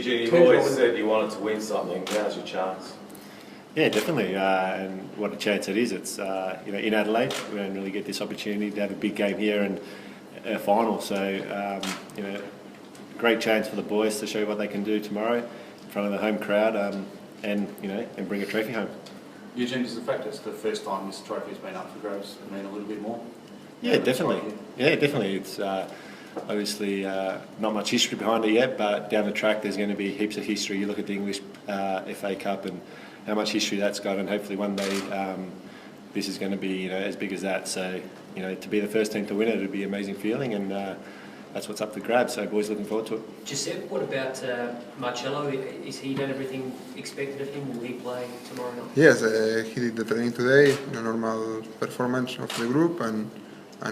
Eugene, you've always said you wanted to win something. Now's your chance. Yeah, definitely, and what a chance it is. It's in Adelaide, we don't really get this opportunity to have a big game here and a final. So great chance for the boys to show what they can do tomorrow in front of the home crowd, and bring a trophy home. Eugene, does the fact it's the first time this trophy's been up for grabs mean a little bit more? Yeah, definitely. Yeah, definitely. It's obviously not much history behind it yet, but down the track there's going to be heaps of history. You look at the English FA Cup and how much history that's got, and hopefully one day this is going to be as big as that. So to be the first team to win it would be an amazing feeling, and that's what's up for grabs. So boys, looking forward to it. Josep, what about Marcello? Is he done everything expected of him? Will he play tomorrow night? Yes, he did the training today, a normal performance of the group, and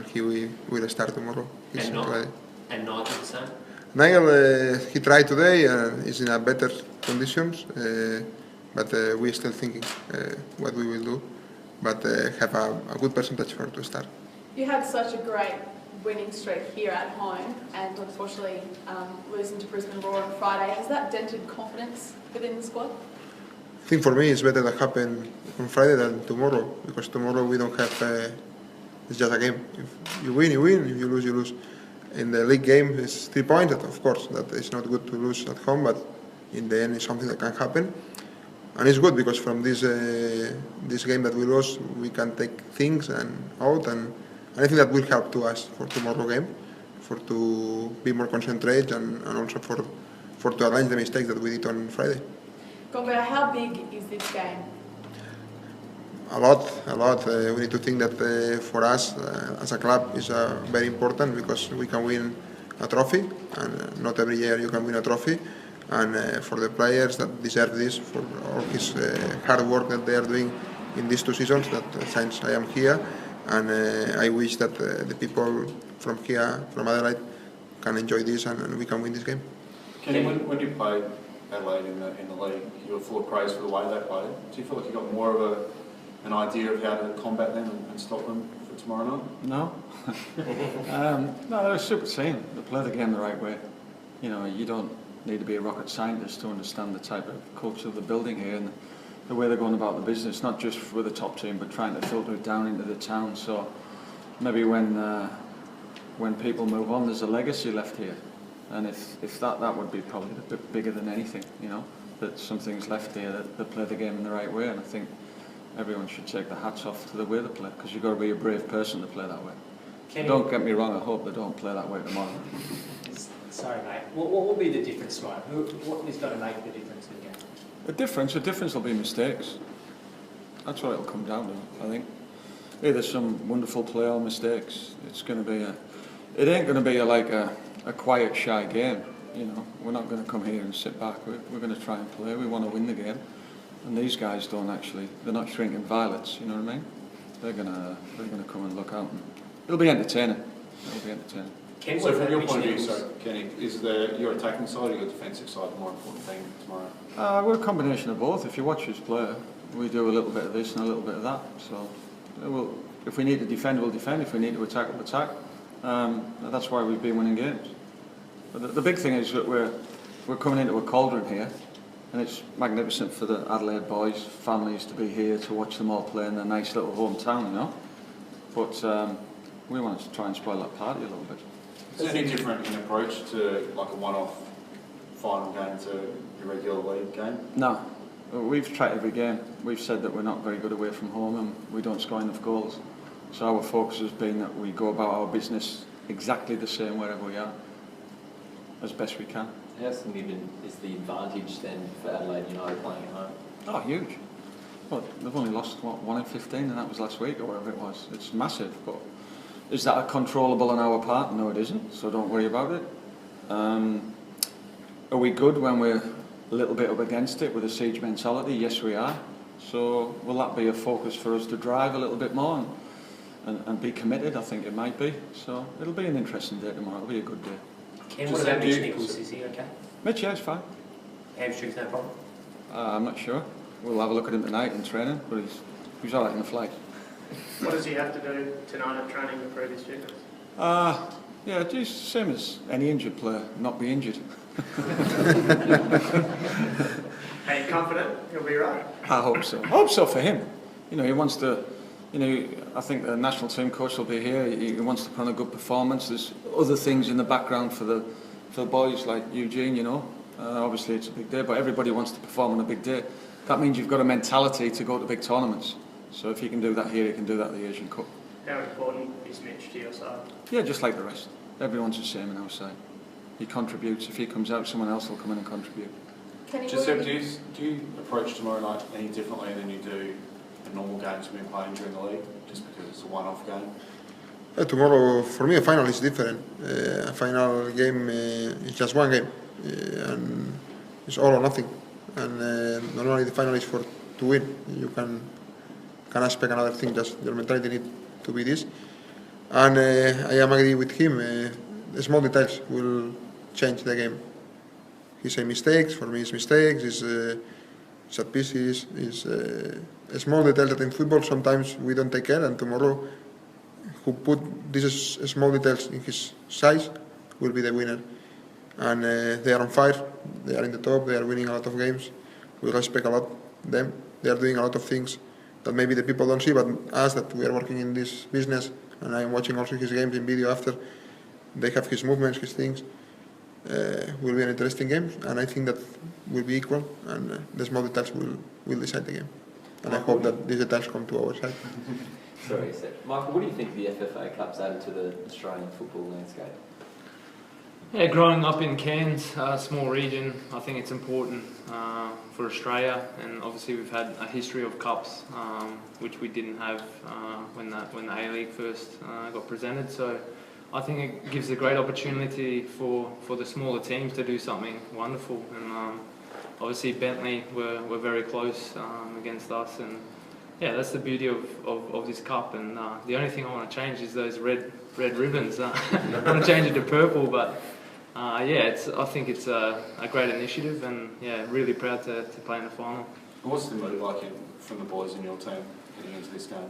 he will start tomorrow. And Nigel the same? Nigel, he tried today, is in a better conditions, but we're still thinking what we will do, but have a good percentage for to start. You had such a great winning streak here at home, and unfortunately losing to Brisbane Roar on Friday. Has that dented confidence within the squad? I think for me it's better that happen on Friday than tomorrow, because tomorrow we don't have, it's just a game. If you win, you win. If you lose, you lose. In the league game, it's 3 points. Of course, that is not good to lose at home, but in the end, it's something that can happen. And it's good because from this game that we lost, we can take things out, and I think that will help to us for tomorrow game, for to be more concentrated and also for to arrange the mistakes that we did on Friday. Gombau, how big is this game? A lot. We need to think that for us as a club is very important, because we can win a trophy, and not every year you can win a trophy. And for the players that deserve this, for all his hard work that they are doing in these 2 seasons, that since I am here, and I wish that the people from here, from Adelaide, can enjoy this and we can win this game. Kenny, when you played Adelaide in the league, you were full of praise for the way they played. Do you feel like you got more of an idea of how to combat them and stop them for tomorrow night? No. No, they're a super team. They play the game the right way. You don't need to be a rocket scientist to understand the type of culture of the building here and the way they're going about the business, not just with the top team, but trying to filter it down into the town. So maybe when people move on, there's a legacy left here. And if that would be probably a bit bigger than anything, that something's left here, that they play the game in the right way. And I think everyone should take the hats off to the way they play, because you've got to be a brave person to play that way. Don't get me wrong, I hope they don't play that way tomorrow. Sorry, mate. What will be the difference tomorrow? What is going to make the difference in the game? The difference will be mistakes. That's what it'll come down to, I think. Either some wonderful play or mistakes. It's going to be it ain't going to be like a quiet, shy game. We're not going to come here and sit back. We're going to try and play. We want to win the game. And these guys they're not shrinking violets, you know what I mean? They're going to come and look out. And it'll be entertaining. So from your point of view, Kenny, is your attacking side or your defensive side the more important thing tomorrow? We're a combination of both. If you watch us play, we do a little bit of this and a little bit of that. So if we need to defend, we'll defend. If we need to attack, we'll attack. That's why we've been winning games. But the big thing is that we're coming into a cauldron here, and it's magnificent for the Adelaide boys, families to be here to watch them all play in their nice little hometown, But we wanted to try and spoil that party a little bit. Is there any different in approach to like a one-off final game to your regular league game? No. We've tried every game. We've said that we're not very good away from home and we don't score enough goals. So our focus has been that we go about our business exactly the same wherever we are, as best we can. How significant is the advantage then for Adelaide United playing at home? Oh, huge. Well, they've only lost, 1 in 15, and that was last week or whatever it was. It's massive, but is that controllable on our part? No, it isn't, so don't worry about it. Are we good when we're a little bit up against it with a siege mentality? Yes, we are. So will that be a focus for us to drive a little bit more and be committed? I think it might be. So it'll be an interesting day tomorrow. It'll be a good day. Ken, what about Mitch Nichols? Is he okay? Mitch, yeah, he's fine. Hamstrings, no problem? I'm not sure. We'll have a look at him tonight in training, but he's all right in the flight. What does he have to do tonight at training to prove his fitness? Yeah, just same as any injured player, not be injured. Are you confident you'll be right? I hope so. I hope so for him. You know, he wants to. You know, I think the national team coach will be here. He wants to put on a good performance. There's other things in the background for the boys like Eugene. You know, obviously it's a big day, but everybody wants to perform on a big day. That means you've got a mentality to go to big tournaments. So if he can do that here, he can do that at the Asian Cup. How important is Mitch to your side? Yeah, just like the rest. Everyone's the same on our side. He contributes. If he comes out, someone else will come in and contribute. Josep, do you approach tomorrow night any differently than you do the normal games you've been playing during the league, just because it's a one-off game? Tomorrow, for me, a final is different. A final game is just one game, and it's all or nothing. And normally the final is to win. You can expect another thing. Just your mentality need to be this. And I am agree with him. The small details will change the game. He say mistakes. For me, it's mistakes. It's set pieces. It's small details that in football sometimes we don't take care. And tomorrow, who put these small details in his size will be the winner. And they are on fire. They are in the top. They are winning a lot of games. We respect a lot them. They are doing a lot of things that maybe the people don't see, but us that we are working in this business, and I am watching also his games in video after. They have his movements, his things. Will be an interesting game, and I think that will be equal, and the small details will decide the game. And I hope that these details come to our side. Sorry, Michael, what do you think the FFA Cup's added to the Australian football landscape? Yeah, growing up in Cairns, a small region, I think it's important for Australia, and obviously we've had a history of cups, which we didn't have when the A-League first got presented. So I think it gives a great opportunity for the smaller teams to do something wonderful. And obviously Bentley were very close against us, and yeah, that's the beauty of this cup. And the only thing I want to change is those red ribbons. I want to change it to purple, but yeah, I think it's a great initiative, and yeah, really proud to play in the final. What's the mood like from the boys in your team heading into this game?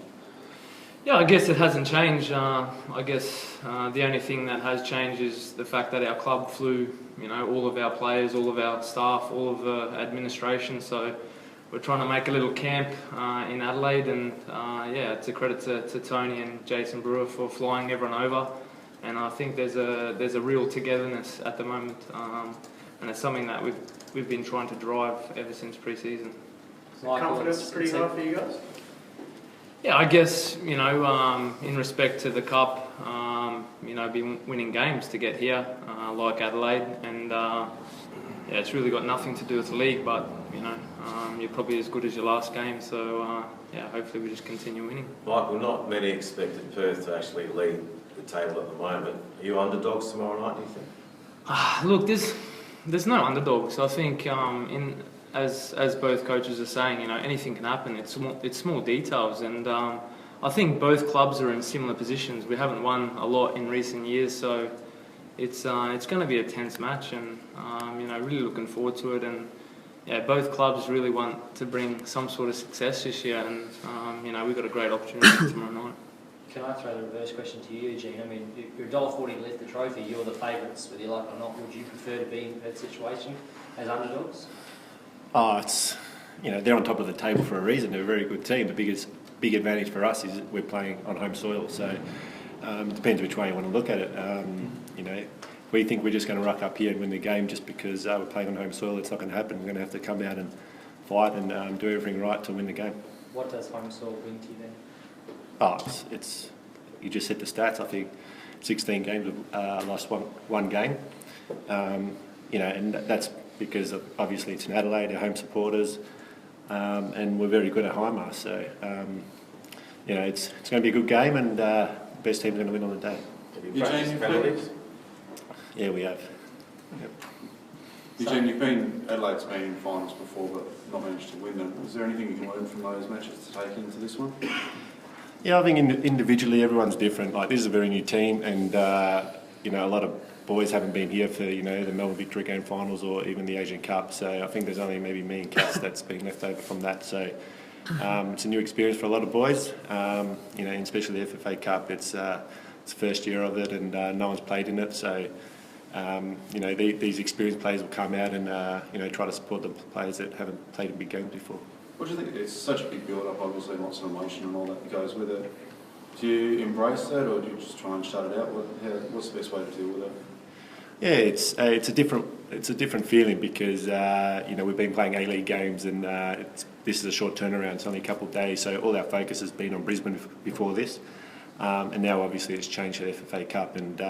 Yeah, I guess it hasn't changed. I guess the only thing that has changed is the fact that our club flew, all of our players, all of our staff, all of the administration. So we're trying to make a little camp in Adelaide, and yeah, it's a credit to Tony and Jason Brewer for flying everyone over. And I think there's a real togetherness at the moment, and it's something that we've been trying to drive ever since pre-season. Confidence pretty high for you guys? Yeah, I guess, in respect to the Cup, been winning games to get here, like Adelaide, and yeah, it's really got nothing to do with the league, but, you're probably as good as your last game, so yeah, hopefully we just continue winning. Michael, not many expected Perth to actually lead the table at the moment. Are you underdogs tomorrow night, do you think? Look, there's no underdogs. I think as both coaches are saying, anything can happen. It's small details, and I think both clubs are in similar positions. We haven't won a lot in recent years, so it's going to be a tense match, and really looking forward to it. And yeah, both clubs really want to bring some sort of success this year, and we've got a great opportunity tomorrow night. Can I throw the reverse question to you, Eugene? I mean, you're $1.40 to lift the trophy. You're the favourites, whether you like it or not. Would you prefer to be in that situation as underdogs? Oh, they're on top of the table for a reason. They're a very good team. The big advantage for us is we're playing on home soil. So it depends which way you want to look at it. We think we're just going to rock up here and win the game just because we're playing on home soil. It's not going to happen. We're going to have to come out and fight and do everything right to win the game. What does home soil bring to you then? Oh, it's you just said the stats. I think 16 games we've lost one game. And that's because obviously it's in Adelaide, our home supporters, and we're very good at Highmarsh. So, it's going to be a good game, and best team's going to win on the day. Have you practiced penalties? Yeah, we have. Yep. Eugene, Adelaide's been in finals before, but not managed to win them. Is there anything you can learn from those matches to take into this one? Yeah, I think individually everyone's different. Like, this is a very new team, and a lot of boys haven't been here for the Melbourne Victory Game finals or even the Asian Cup. So I think there's only maybe me and Cass that's been left over from that. So it's a new experience for a lot of boys. Especially the FFA Cup. It's the first year of it, and no one's played in it. So you know, these experienced players will come out and you know, try to support the players that haven't played in big games before. What do you think? It's such a big build-up, obviously, lots of emotion and all that goes with it. Do you embrace that, or do you just try and shut it out? What's the best way to deal with it? Yeah, it's a different feeling because you know, we've been playing A-League games and this is a short turnaround. It's only a couple of days, so all our focus has been on Brisbane before this, and now obviously it's changed to the FFA Cup, and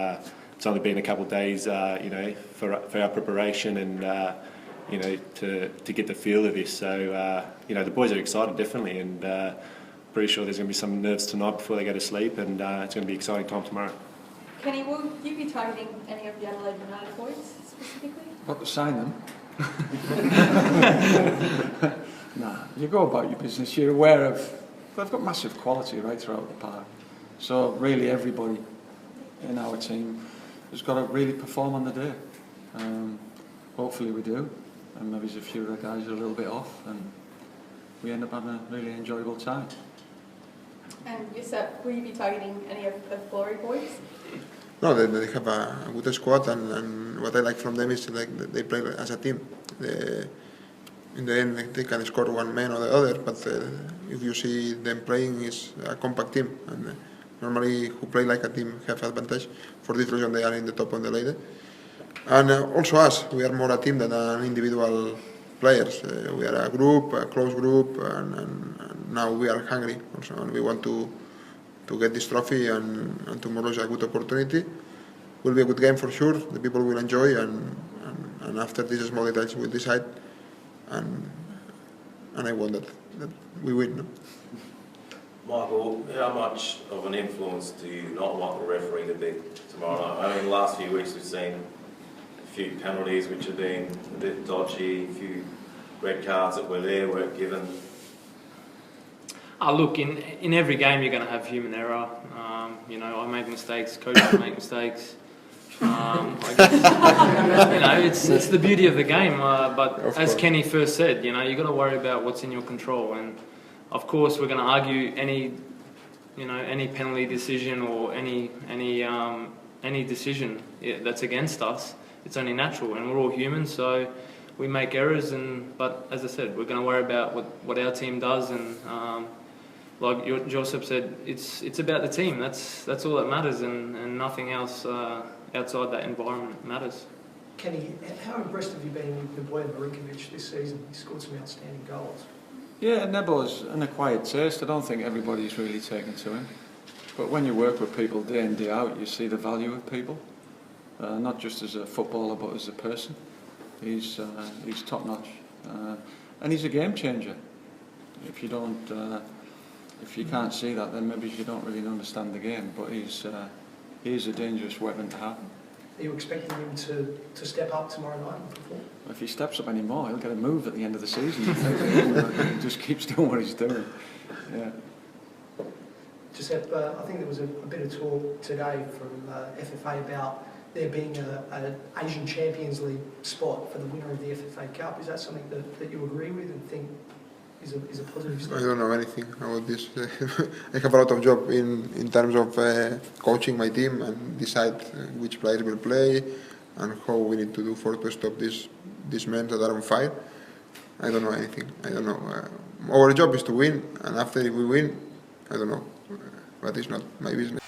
it's only been a couple of days, you know, for our preparation and you know, to get the feel of this. So you know, the boys are excited definitely, and pretty sure there's going to be some nerves tonight before they go to sleep, and it's going to be an exciting time tomorrow. Kenny, will you be targeting any of the Adelaide United boys specifically? What, to sign them? Nah, you go about your business. You're aware of, they've got massive quality right throughout the park. So really everybody in our team has got to really perform on the day. Hopefully we do, and maybe there's a few of the guys are a little bit off, and we end up having a really enjoyable time. And Josep, will you be targeting any of the Glory boys? No, they have a good squad, and what I like from them is like they play as a team. In the end, they can score one man or the other, but if you see them playing, it's a compact team. And normally, who play like a team have advantage. For this reason, they are in the top of the league. And also us, we are more a team than an individual players. We are a group, a close group, and now we are hungry also, and we want to get this trophy, and tomorrow is a good opportunity. Will be a good game for sure. The people will enjoy, and after these small details we'll decide, and I want that we win. No? Michael, how much of an influence do you not want the referee to be tomorrow night? I mean, the last few weeks we've seen a few penalties which have been a bit dodgy, a few red cards that were there, weren't given. Look, in every game you're going to have human error. You know, I make mistakes, coaches make mistakes. I guess, you know, it's the beauty of the game. But as Kenny first said, you know, you've got to worry about what's in your control. And of course, we're going to argue any penalty decision or any decision that's against us. It's only natural, and we're all human, so we make errors. But as I said, we're going to worry about what our team does, and like Josep said, it's about the team. That's all that matters, and nothing else outside that environment matters. Kenny, how impressed have you been with the boy Galekovic this season? He scored some outstanding goals. Yeah, Nebo's an acquired taste. I don't think everybody's really taken to him. But when you work with people day in, day out, you see the value of people. Not just as a footballer, but as a person. He's top notch. And he's a game changer. If you can't see that, then maybe you don't really understand the game. But he is a dangerous weapon to have. Are you expecting him to step up tomorrow night and perform? If he steps up any more, he'll get a move at the end of the season. He just keeps doing what he's doing. Yeah. Josep, I think there was a bit of talk today from FFA about there being an Asian Champions League spot for the winner of the FFA Cup. Is that something that you agree with and think is a positive step? I don't know anything about this. I have a lot of job in terms of coaching my team and decide which players will play and how we need to do to stop these men that are on fire. I don't know anything. I don't know. Our job is to win, and after if we win, I don't know. But it's not my business.